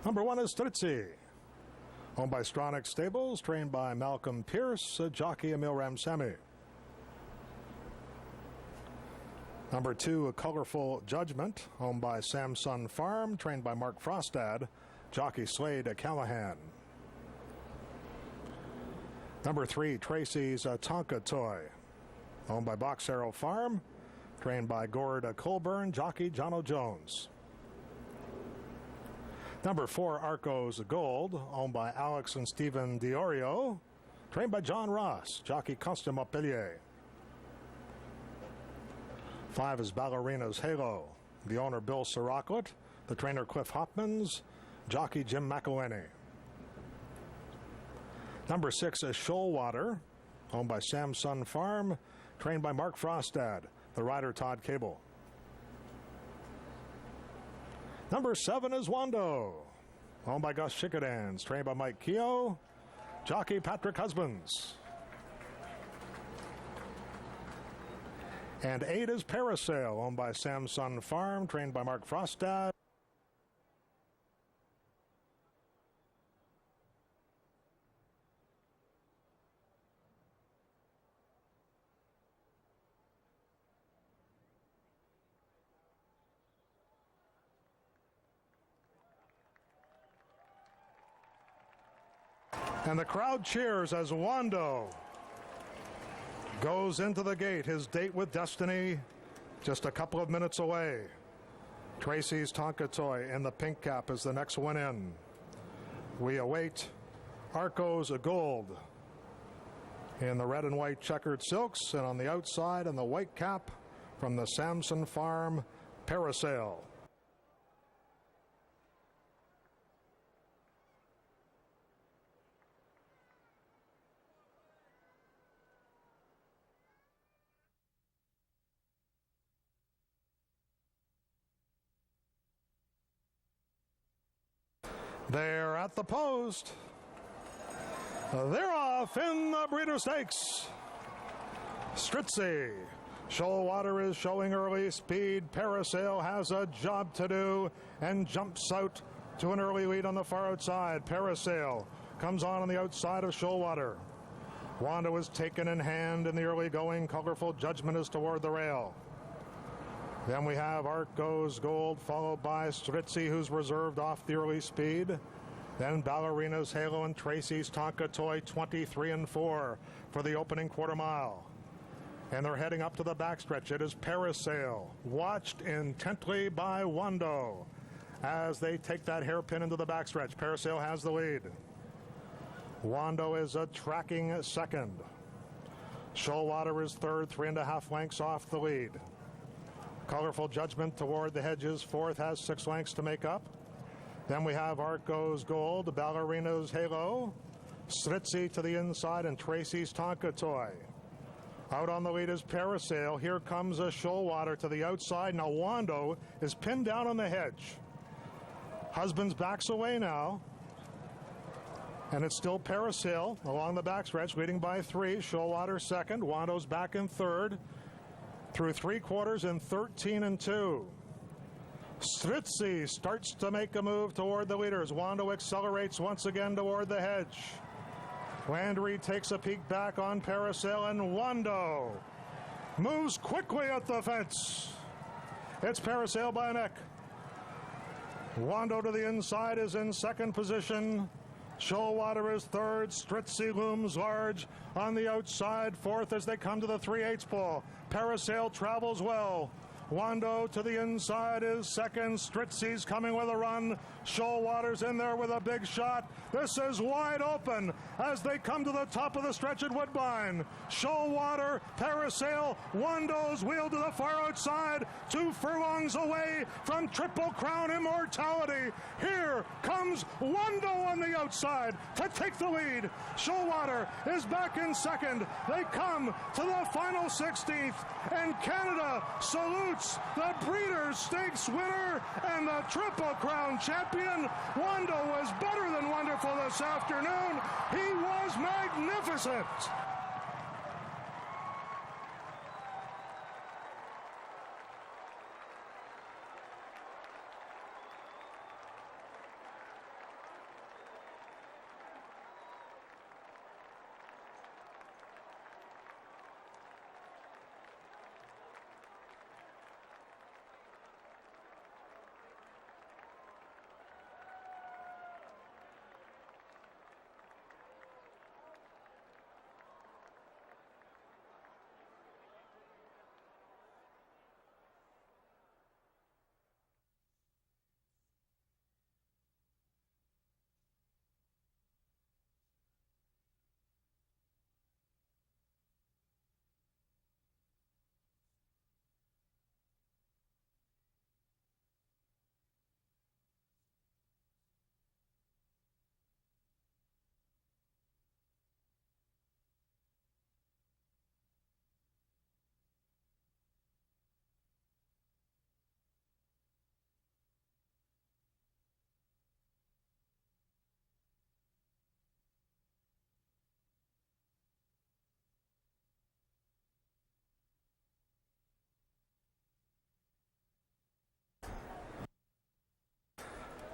Number 1 is Stritzy, owned by Stronach Stables, trained by Malcolm Pierce, jockey Emil Ramsamy. Number 2, A Colorful Judgment, owned by Samson Farm, trained by Mark Frostad, jockey Slade Callahan. Number 3, Tracy's Tonka Toy, owned by Box Arrow Farm, trained by Gord Colburn, jockey Jono Jones. Number 4, Arcos Gold, owned by Alex and Stephen Diorio, trained by John Ross, jockey Constant Montpellier. 5 is Ballerina's Halo, the owner Bill Sirocklett, the trainer Cliff Hopmans, jockey Jim McElhenney. Number 6 is Shoalwater, owned by Samson Farm, trained by Mark Frostad, the rider Todd Cable. Number 7 is Wando, owned by Gus Chickadans, trained by Mike Keogh, jockey Patrick Husbands. And 8 is Parasail, owned by Samson Farm, trained by Mark Frostad. And the crowd cheers as Wando goes into the gate. His date with destiny just a couple of minutes away. Tracy's Tonka Toy in the pink cap is the next one in. We await Arcos Gold in the red and white checkered silks, and on the outside in the white cap from the Samson Farm Parasail. They're at the post. They're off in the Breeder Stakes. Stritzy. Shoalwater is showing early speed. Parasail has a job to do and jumps out to an early lead on the far outside. Parasail comes on the outside of Shoalwater. Wando is taken in hand in the early going. Colorful Judgment is toward the rail. Then we have Arcos Gold, followed by Stritzy, who's reserved off the early speed. Then Ballerina's Halo and Tracy's Tonka Toy, 23 and 4 for the opening quarter mile. And they're heading up to the backstretch. It is Parasail, watched intently by Wando as they take that hairpin into the backstretch. Parasail has the lead. Wando is tracking second. Shoalwater is third, 3.5 lengths off the lead. Colorful Judgment toward the hedges, fourth, has 6 lengths to make up. Then we have Arcos Gold, Ballerina's Halo, Stritzy to the inside, and Tracy's Tonka Toy. Out on the lead is Parasail. Here comes a Shoalwater to the outside. Now Wando is pinned down on the hedge. Husbands backs away now. And it's still Parasail along the backstretch, leading by 3. Shoalwater second. Wando's back in third. Through 3 quarters in 13 and 2. Stritzy starts to make a move toward the leaders. Wando accelerates once again toward the hedge. Landry takes a peek back on Parasail, and Wando moves quickly at the fence. It's Parasail by a neck. Wando to the inside is in second position. Shoalwater is third. Stritzy looms large on the outside. Fourth as they come to the 3/8 pole. Parasail travels well. Wando to the inside is second. Stritzy's coming with a run. Shoalwater's in there with a big shot. This is wide open as they come to the top of the stretch at Woodbine. Shoalwater, Parasail, Wando's wheel to the far outside. 2 furlongs away from Triple Crown immortality. Here comes Wando on the outside to take the lead. Shoalwater is back in second. They come to the final 16th, and Canada salutes the Breeders' Stakes winner and the Triple Crown champion. Wando was better than wonderful this afternoon. He was magnificent.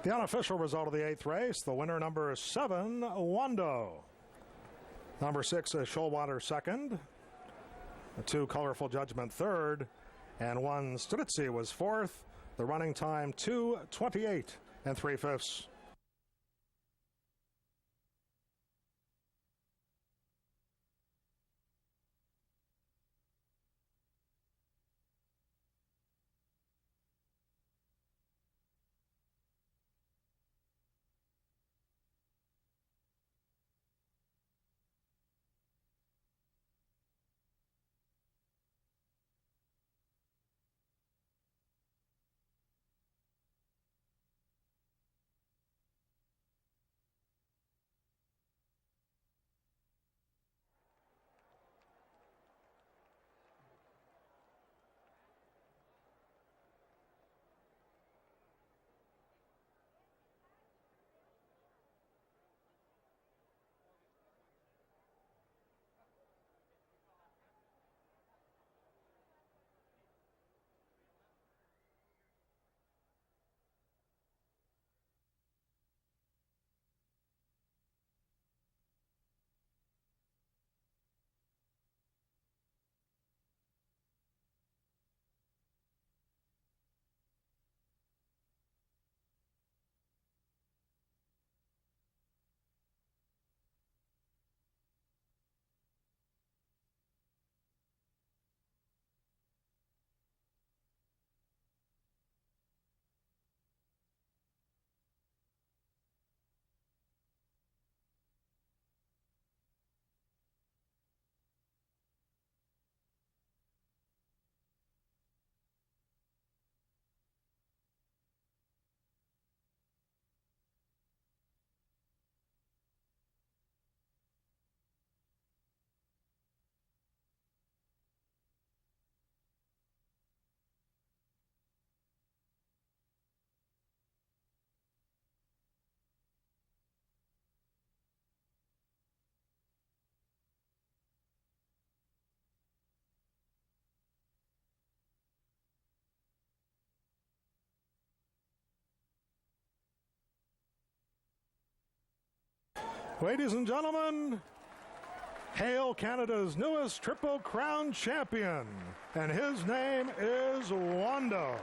The unofficial result of the 8th race, the winner number 7, Wando. Number 6 is Shoalwater second. 2 Colorful Judgment third. And 1 Stritzy was fourth. The running time 2:28 3/5. Ladies and gentlemen, hail Canada's newest Triple Crown champion, and his name is Wando.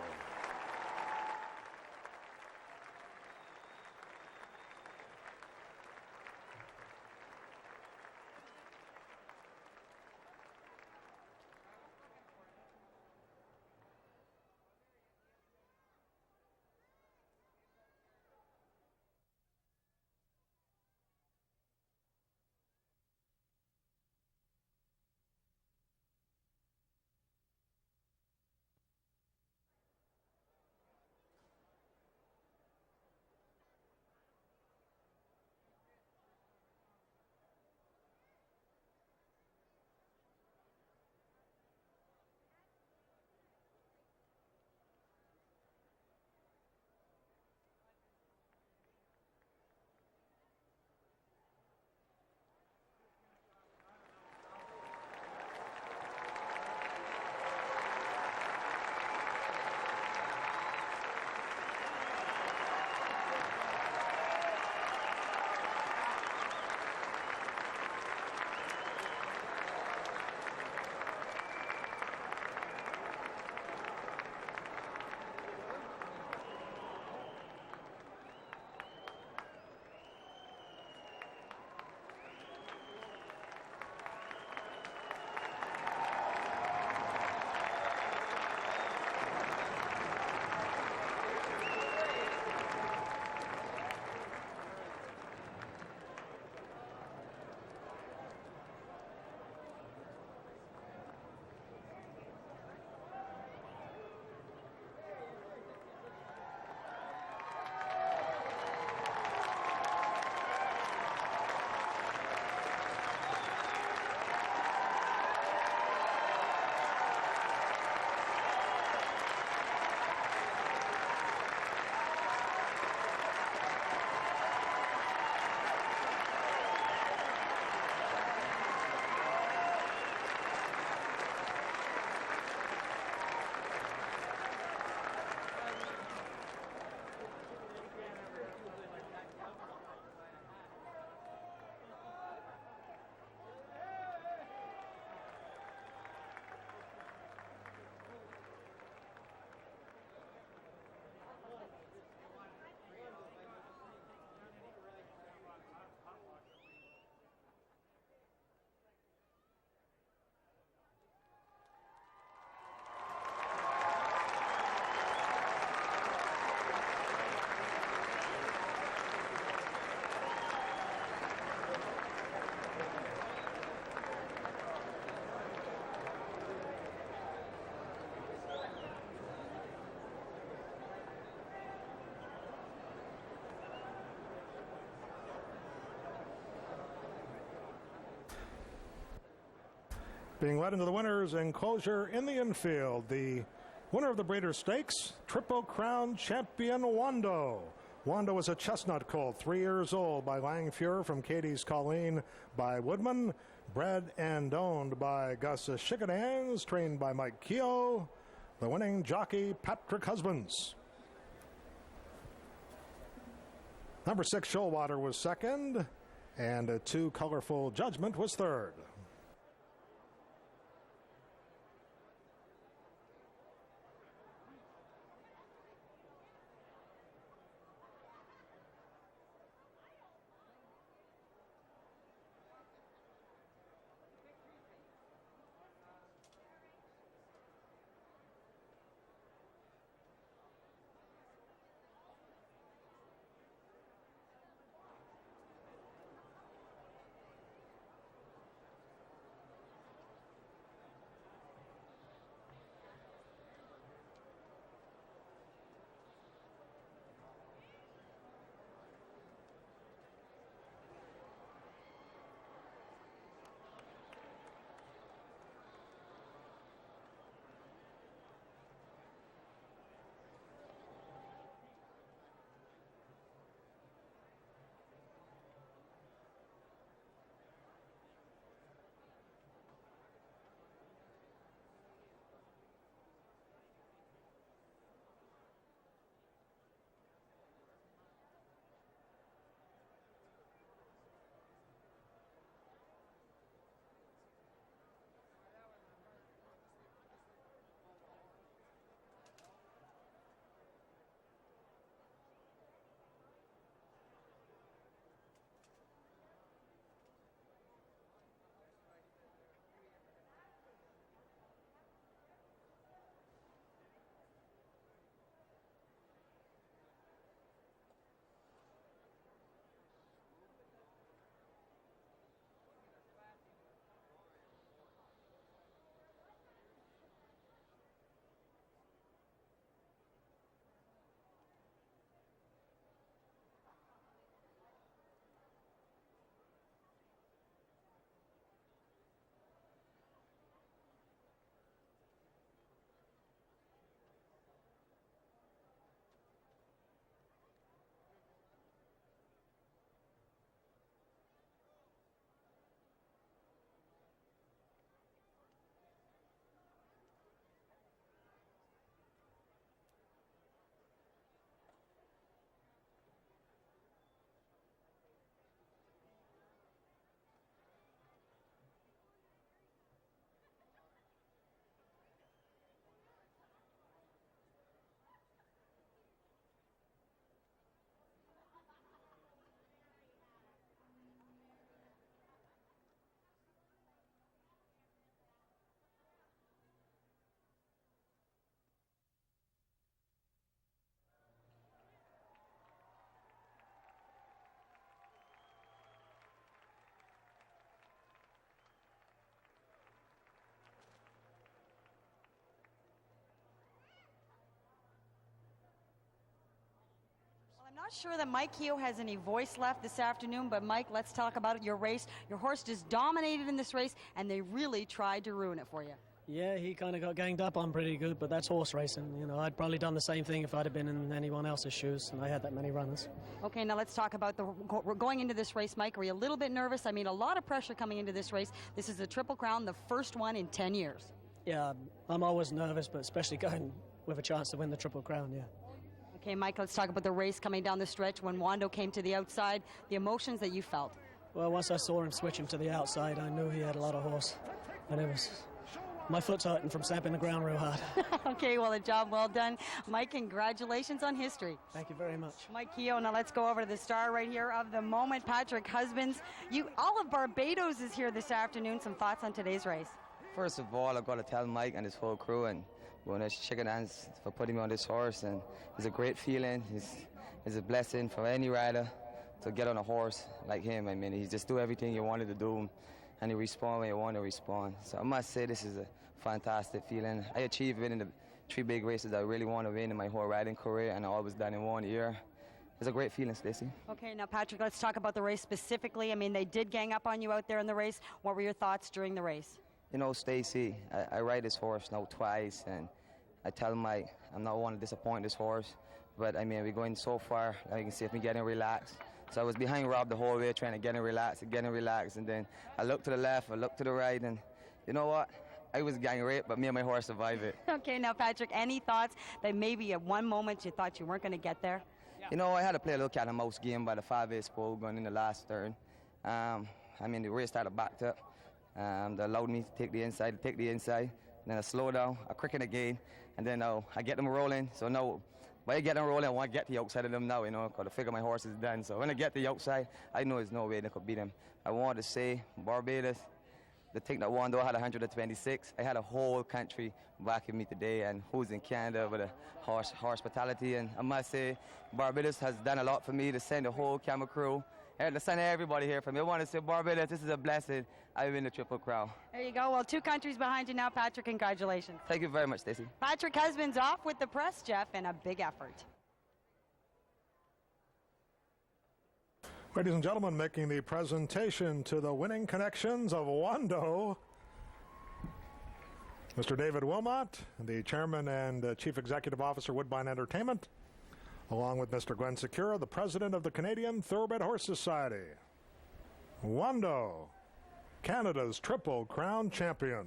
Being led into the winner's enclosure in the infield, the winner of the Breeders' Stakes, Triple Crown champion Wando. Wando is a chestnut colt, 3 years old, by Langfuhr from Katie's Colleen by Woodbine, bred and owned by Gus Schickedans, trained by Mike Keogh. The winning jockey, Patrick Husbands. Number 6, Shoalwater, was second, and 2, Colorful Judgment, was third. I'm not sure that Mike Keogh has any voice left this afternoon, but Mike, let's talk about your race. Your horse just dominated in this race, and they really tried to ruin it for you. Yeah, he kind of got ganged up on pretty good, but that's horse racing. You know, I'd probably done the same thing if I'd have been in anyone else's shoes, and I had that many runners. Okay, now let's talk about going into this race, Mike. Are you a little bit nervous? I mean, a lot of pressure coming into this race. This is the Triple Crown, the first one in 10 years. Yeah, I'm always nervous, but especially going with a chance to win the Triple Crown, yeah. Okay, Mike, let's talk about the race coming down the stretch when Wando came to the outside, the emotions that you felt. Well, once I saw him switching to the outside, I knew he had a lot of horse, and it was... my foot's hurting from stamping the ground real hard. Okay, well, a job well done. Mike, congratulations on history. Thank you very much. Mike Keogh, now let's go over to the star right here of the moment, Patrick Husbands. All of Barbados is here this afternoon. Some thoughts on today's race? First of all, I've got to tell Mike and his whole crew and Schickedans for putting me on this horse, and it's a great feeling. It's a blessing for any rider to get on a horse like him. I mean, he just do everything you wanted to do, and he respond when you want to respond. So I must say this is a fantastic feeling. I achieved winning the 3 big races I really want to win in my whole riding career, and I always done in 1 year. It's a great feeling, Stacey. Okay, now Patrick, let's talk about the race specifically. I mean, they did gang up on you out there in the race. What were your thoughts during the race? You know, Stacy, I ride this horse now twice, and I tell Mike I'm not want to disappoint this horse, but I mean, we're going so far, like you can see if me getting relaxed. So I was behind Rob the whole way, trying to get him relaxed, and then I looked to the left, I looked to the right, and you know what? I was getting raped, but me and my horse survived it. Okay, now Patrick, any thoughts that maybe at one moment you thought you weren't going to get there? You know, I had to play a little cat and mouse game by the 5-8 spool going in the last turn. I mean, the race started backed up. They allowed me to take the inside, then I slow down, I quicken again, and then I get them rolling. So now, when I get them rolling, I want to get the outside of them now, you know, because I figure my horse is done. So when I get the outside, I know there's no way they could beat him. I want to say, Barbados, the thing that Wando had 126, I had a whole country backing me today, and who's in Canada with a hospitality. And I must say, Barbados has done a lot for me to send the whole camera crew, and to send everybody here for me. I want to say, Barbados, this is a blessing. I win the Triple Crown. There you go. Well, 2 countries behind you now, Patrick. Congratulations. Thank you very much, Stacey. Patrick Husband's off with the press, Jeff, and a big effort. Ladies and gentlemen, making the presentation to the winning connections of Wando, Mr. David Wilmot, the Chairman and Chief Executive Officer, Woodbine Entertainment, along with Mr. Glenn Secura, the President of the Canadian Thoroughbred Horse Society. Wando, Canada's Triple Crown champion.